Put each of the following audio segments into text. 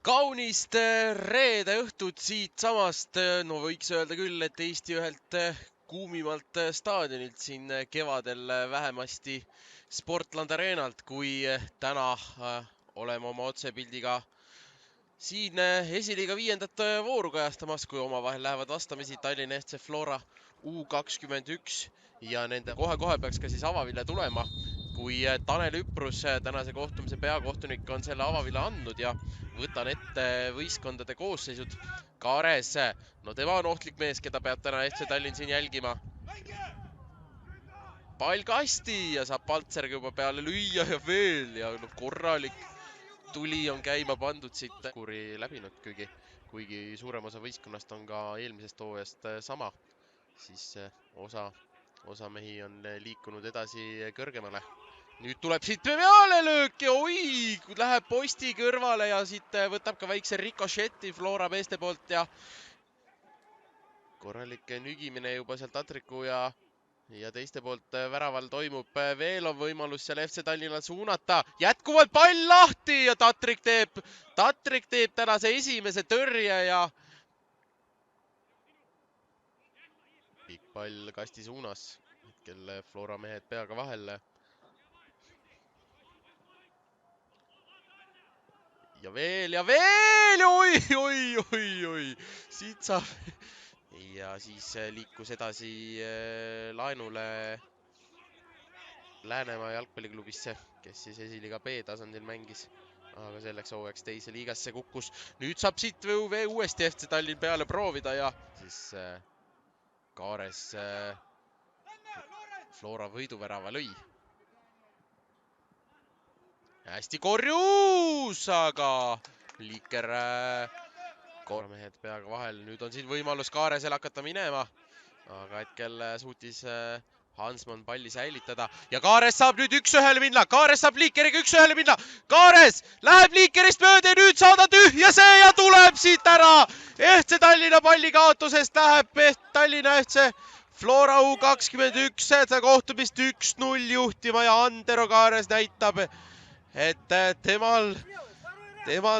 Kaunist reede õhtut siit samast, no võiks öelda küll, et Eesti ühelt kuumimalt staadionilt siin kevadel vähemasti Sportland Arenalt, kui täna oleme oma otsepildiga siin esiliiga 5. vooru kajastamas, kui omavahel lähevad vastamisi Tallinna FC Flora U21 ja nende kohe-kohe peaks ka siis avaville tulema, kui Tanel Üprus, tänase kohtumise peakohtunik, on selle avaville andnud ja võtan ette võistkondade koosseisud. Kaares, no tema on ohtlik mees, keda peab täna FC Tallinn siin jälgima. Pall kasti ja saab Paltserga juba peale lüüa ja veel ja no, korralik tuli on käima pandud siit kuri läbinud, kuigi suurem osa võistkonnast on ka eelmisest hooajast sama, siis osa mehi on liikunud edasi kõrgemale. Nüüd tuleb siit peale löök ja oi, läheb posti kõrvale ja siit võtab ka väikse rikošeti Flora meeste poolt ja korralik nügimine juba sealt Tatriku ja teiste poolt väraval toimub. Veel on võimalus seal FC Tallinnal suunata. Jätkuvalt pall lahti ja Tatrik teeb tänase esimese tõrje ja pikk pall kasti suunas. Hetkel Flora mehed peaga vahel. Ja veel, oi, siit saab. Ja siis liikus edasi laenule Läänemaa jalgpalliklubisse, kes siis esiliiga B tasandil mängis, aga selleks hooajaks teise liigasse kukkus. Nüüd saab siit uuesti FC Tallinn peale proovida ja siis Kaares Flora võiduvärava lõi. Hästi korjus, aga Liiker mehed peaga vahel. Nüüd on siin võimalus Kaaresel hakata minema, aga hetkel suutis Hansmann palli säilitada ja Kaares saab nüüd 1-1 minna. Kaares saab Liikeriga 1-1 minna. Kaares läheb Liikerist mööda ja nüüd saada tühja ja tuleb siit ära. FC Tallinna pallikaotusest läheb Tallinna FC Flora U21 seda kohtumist 1-0 juhtima ja Antero Kaares näitab, et temal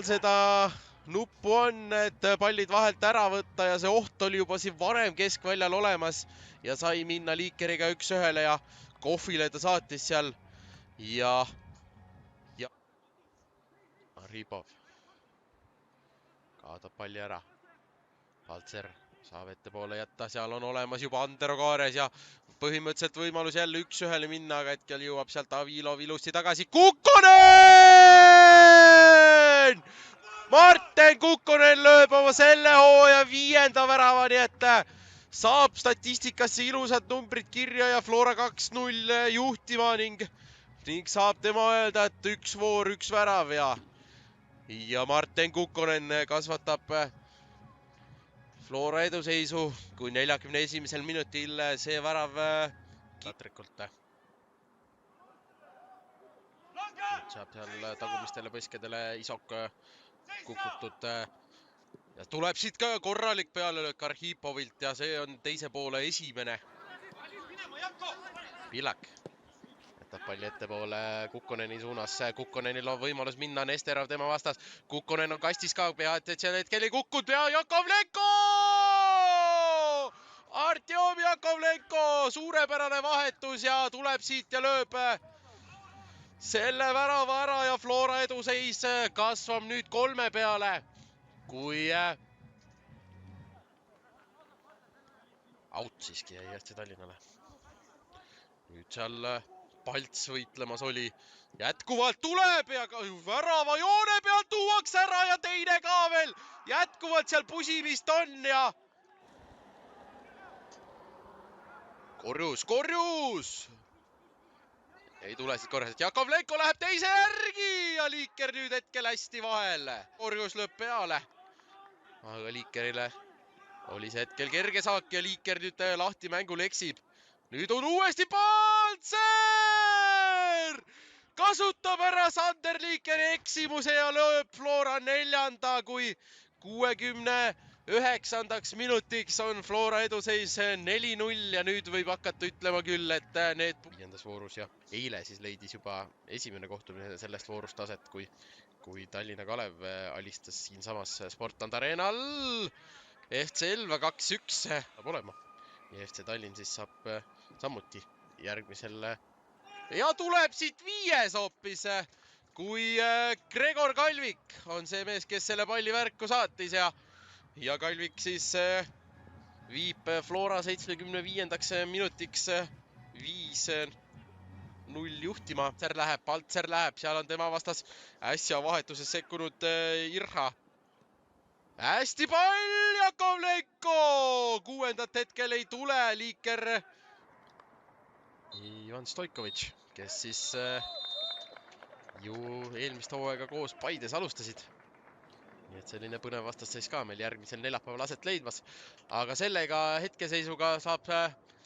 seda nuppu on, et pallid vahelt ära võtta ja see oht oli juba siin varem keskväljal olemas ja sai minna Liikeriga 1-1 ja Kohvile ta saatis seal ja Aripov kaotab palli ära. Paltser saab ettepoole jätta, seal on olemas juba Antero Kaares ja põhimõtteliselt võimalus jälle 1-1 minna, aga hetkel jõuab sealt Avilov ilusti tagasi. Kukkonen! Martin Kukkonen lööb oma selle hooaja 5. värava, nii et saab statistikasse ilusad numbrid kirja ja Flora 2-0 juhtima ning saab tema öelda, et 1 voor, 1 värav ja Martin Kukkonen kasvatab Flora eduseisu, kui 41. minutil see värav Tatrikult. Saab seal tagumistele põskedele Isok kukutud ja tuleb siit ka korralik pealelöök Arhipovilt ja see on teise poole esimene. Pillak jätab palli ettepoole Kukkoneni suunas. Kukkonenil on võimalus minna, Nesterov tema vastas. Kukkonen on kastis ka pea, et seal hetkel ei kukkunud pea. Jakovlenko! Artjom Jakovlenko! Suurepärane vahetus ja tuleb siit ja lööb selle värava ära ja Flora eduseis kasvab nüüd 3 peale, kui out siiski jäi FC Tallinnale. Nüüd seal Palts võitlemas oli. Jätkuvalt tuleb ja värava joone pealt tuuakse ära ja teine ka veel. Jätkuvalt seal pusimist on ja korjus! Ei tule siit korraselt. Jakovlenko läheb teise järgi ja Liiker nüüd hetkel hästi vahel. Korjus lööb peale. Aga Liikerile oli see hetkel kerge saak ja Liiker nüüd lahti mängul eksib. Nüüd on uuesti Paltser! Kasutab ära Sander Liikeri eksimuse ja lööb Flora 4. kui 69. minutiks on Flora eduseis 4-0 ja nüüd võib hakata ütlema küll, et need 5. voorus ja eile siis leidis juba esimene kohtumine sellest voorust aset, kui kui Tallinna Kalev alistas siinsamas Sportland Arenal. FC Elva 2-1 saab olema. Ja FC Tallinn siis saab samuti järgmisel. Ja tuleb siit 5 hoopis, kui Gregor Kalvik on see mees, kes selle palli värku saatis ja Kalvik siis viib Flora 75. minutiks 5-0 juhtima. Paltser läheb, seal on tema vastas äsja vahetuses sekkunud Irha. Hästi pall, Jakovlenko! 6. hetkel ei tule liiker Ivan Stoikovitš, kes siis ju eelmist hooaega koos Paides alustasid. Nii et selline põnev vastasseis ka meil järgmisel neljapäeval aset leidmas. Aga sellega hetkeseisuga saab